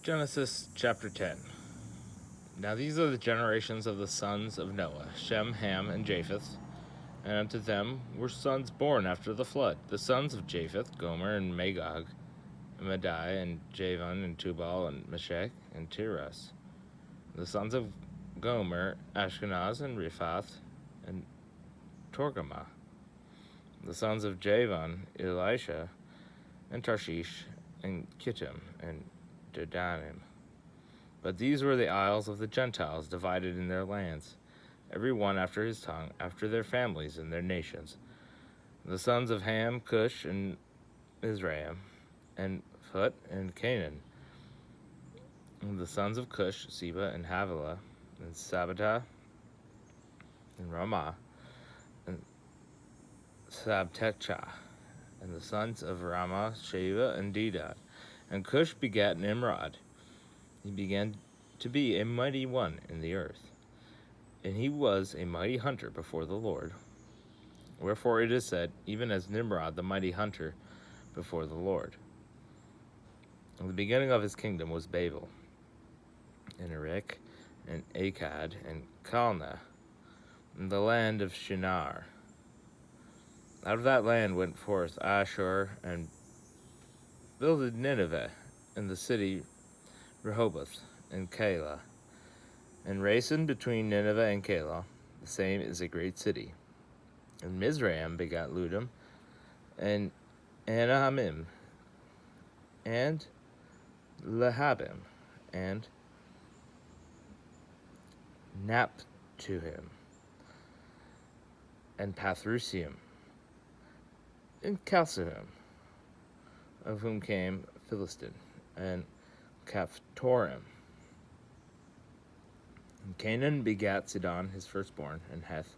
Genesis chapter 10. Now these are the generations of the sons of Noah, Shem, Ham, and Japheth. And unto them were sons born after the flood. The sons of Japheth, Gomer, and Magog, and Madai, and Javan, and Tubal, and Meshech, and Tiras. The sons of Gomer, Ashkenaz, and Riphath, and Torgamah. The sons of Javan, Elisha, and Tarshish, and Kittim, and Dedanim. But these were the isles of the Gentiles, divided in their lands, every one after his tongue, after their families and their nations. The sons of Ham, Cush, and Mizraim, and Phut, and Canaan. And the sons of Cush, Seba, and Havilah, and Sabta, and Ramah, and Sabtechah. And the sons of Ramah, Sheba, and Dedan. And Cush begat Nimrod. He began to be a mighty one in the earth. And he was a mighty hunter before the Lord. Wherefore it is said, even as Nimrod the mighty hunter before the Lord. And the beginning of his kingdom was Babel, and Erech, and Akkad, and Calneh, and the land of Shinar. Out of that land went forth Ashur, and builded Nineveh, and the city Rehoboth, and Calah. And Racin between Nineveh and Calah, the same is a great city. And Mizraim begat Ludum, and Anahamim, and Lehabim, and Naptuhim, and Pathrusium, and Chalcehim, of whom came Philistin, and Caphtorim. And Canaan begat Sidon his firstborn, and Heth,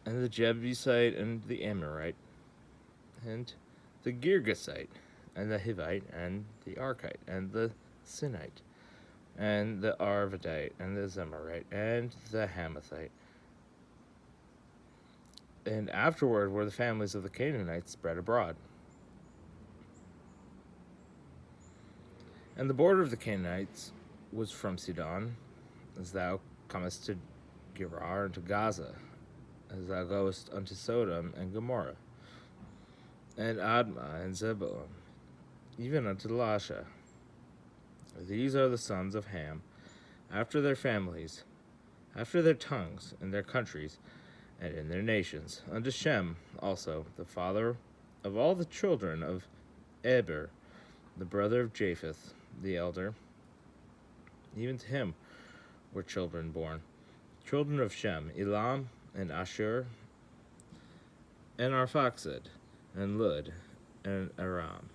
and the Jebusite, and the Amorite, and the Girgasite, and the Hivite, and the Archite, and the Sinite, and the Arvadite, and the Zemarite, and the Hamathite. And afterward were the families of the Canaanites spread abroad. And the border of the Canaanites was from Sidon, as thou comest to Gerar, and to Gaza, as thou goest unto Sodom and Gomorrah, and Admah, and Zebulun, even unto Lasha. These are the sons of Ham, after their families, after their tongues, in their countries, and in their nations. Unto Shem also, the father of all the children of Eber, the brother of Japheth, the elder, even to him were children born. Children of Shem, Elam, and Ashur, and Arphaxad, and Lud, and Aram.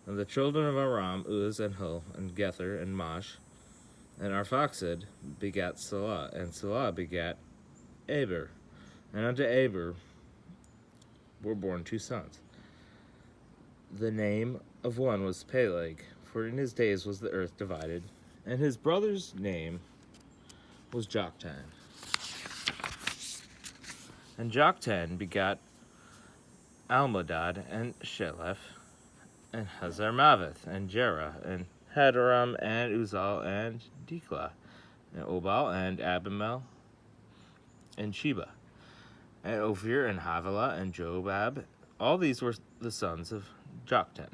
And the children of Aram, Uz, and Hul, and Gether, and Mash. And Arphaxad begat Salah, and Salah begat Eber. And unto Eber were born two sons. The name of one was Peleg, for in his days was the earth divided, and his brother's name was Joktan. And Joktan begat Almodad, and Sheleph, and Hazarmaveth, and Jerah, and Hadoram, and Uzal, and Diklah, and Obal, and Abimel, and Sheba, and Ophir, and Havilah, and Jobab. All these were the sons of Joktan.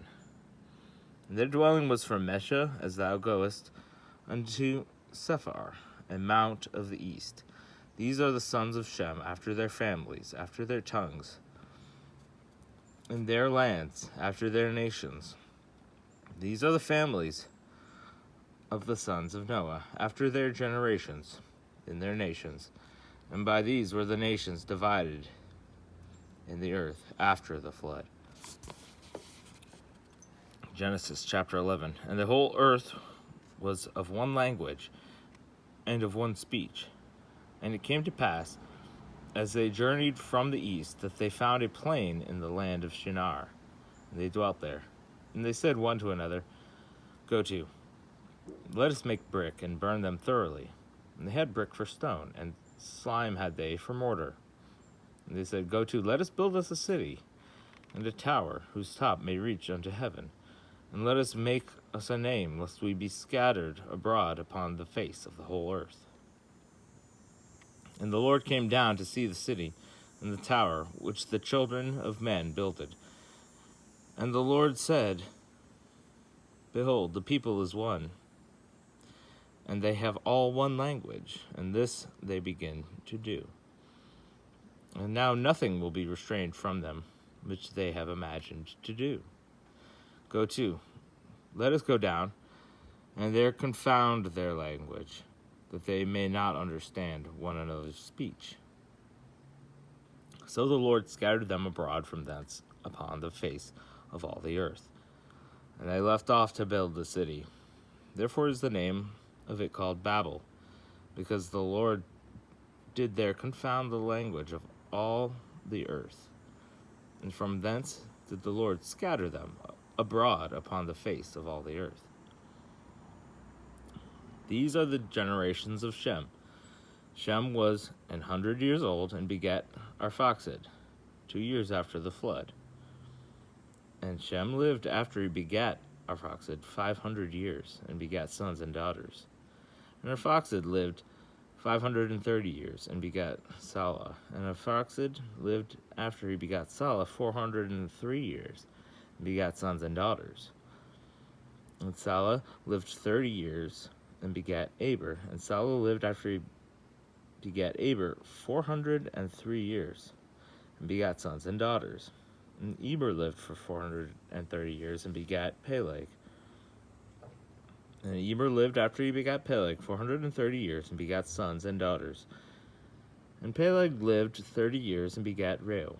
And their dwelling was from Mesha, as thou goest, unto Sephar, a mount of the east. These are the sons of Shem, after their families, after their tongues, in their lands, after their nations. These are the families of the sons of Noah, after their generations, in their nations. And by these were the nations divided in the earth after the flood. Genesis chapter 11. And the whole earth was of one language and of one speech. And it came to pass, as they journeyed from the east, that they found a plain in the land of Shinar, and they dwelt there. And they said one to another, Go to, let us make brick, and burn them thoroughly. And they had brick for stone, and slime had they for mortar. And they said, Go to, let us build us a city, and a tower, whose top may reach unto heaven, and let us make us a name, lest we be scattered abroad upon the face of the whole earth. And the Lord came down to see the city and the tower which the children of men builded. And the Lord said, Behold, the people is one, and they have all one language, and this they begin to do. And now nothing will be restrained from them, which they have imagined to do. Go to, let us go down, and there confound their language, that they may not understand one another's speech. So the Lord scattered them abroad from thence upon the face of all the earth. And they left off to build the city. Therefore is the name of it called Babel, because the Lord did there confound the language of all the earth. And from thence did the Lord scatter them abroad upon the face of all the earth. These are the generations of Shem. Shem was 100 years old and begat Arphaxad, 2 years after the flood. And Shem lived after he begat Arphaxad 500 years and begat sons and daughters. And Arphaxad lived 530 years and begat Salah. And Arphaxad lived after he begat Salah 403 years and begat sons and daughters. And Salah lived 30 years and begat Aber. And Salah lived after he begat Aber 403 years and begat sons and daughters. And Eber lived for 430 years and begat Peleg. And Eber lived after he begat Peleg 430 years and begat sons and daughters. And Peleg lived 30 years and begat Reu.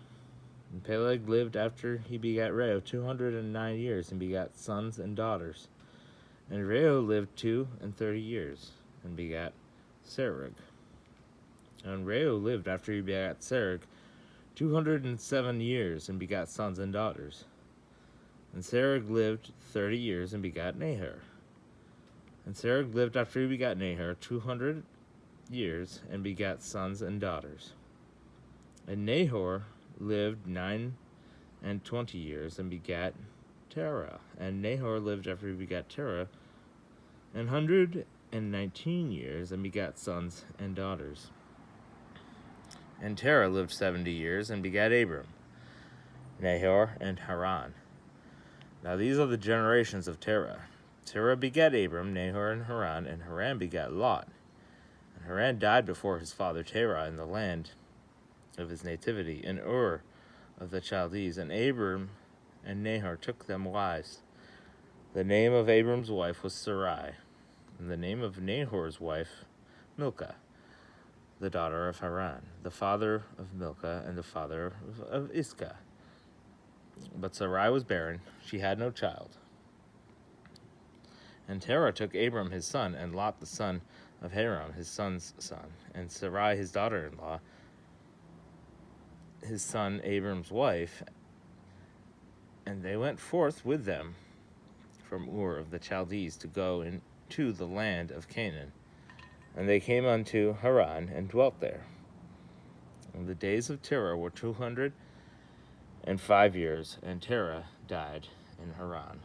And Peleg lived after he begat Reu 209 years and begat sons and daughters. And Reu lived 230 years and begat Serug. And Reu lived after he begat Serug 207 years and begat sons and daughters. And Serug lived 30 years and begat Nahor. And Serug lived after he begat Nahor 200 years and begat sons and daughters. And Nahor lived 29 years and begat Terah. And Nahor lived after he begat Terah 119 years and begat sons and daughters. And Terah lived 70 years and begat Abram, Nahor, and Haran. Now these are the generations of Terah. Terah begat Abram, Nahor, and Haran begat Lot. And Haran died before his father Terah in the land of his nativity, in Ur of the Chaldees. And Abram and Nahor took them wives. The name of Abram's wife was Sarai, and the name of Nahor's wife Milcah, the daughter of Haran, the father of Milcah and the father of Iscah. But Sarai was barren, she had no child. And Terah took Abram his son, and Lot the son of Haran his son's son, and Sarai his daughter-in-law, his son Abram's wife, and they went forth with them from Ur of the Chaldees to go into the land of Canaan. And they came unto Haran and dwelt there. And the days of Terah were 205 years, and Terah died in Haran.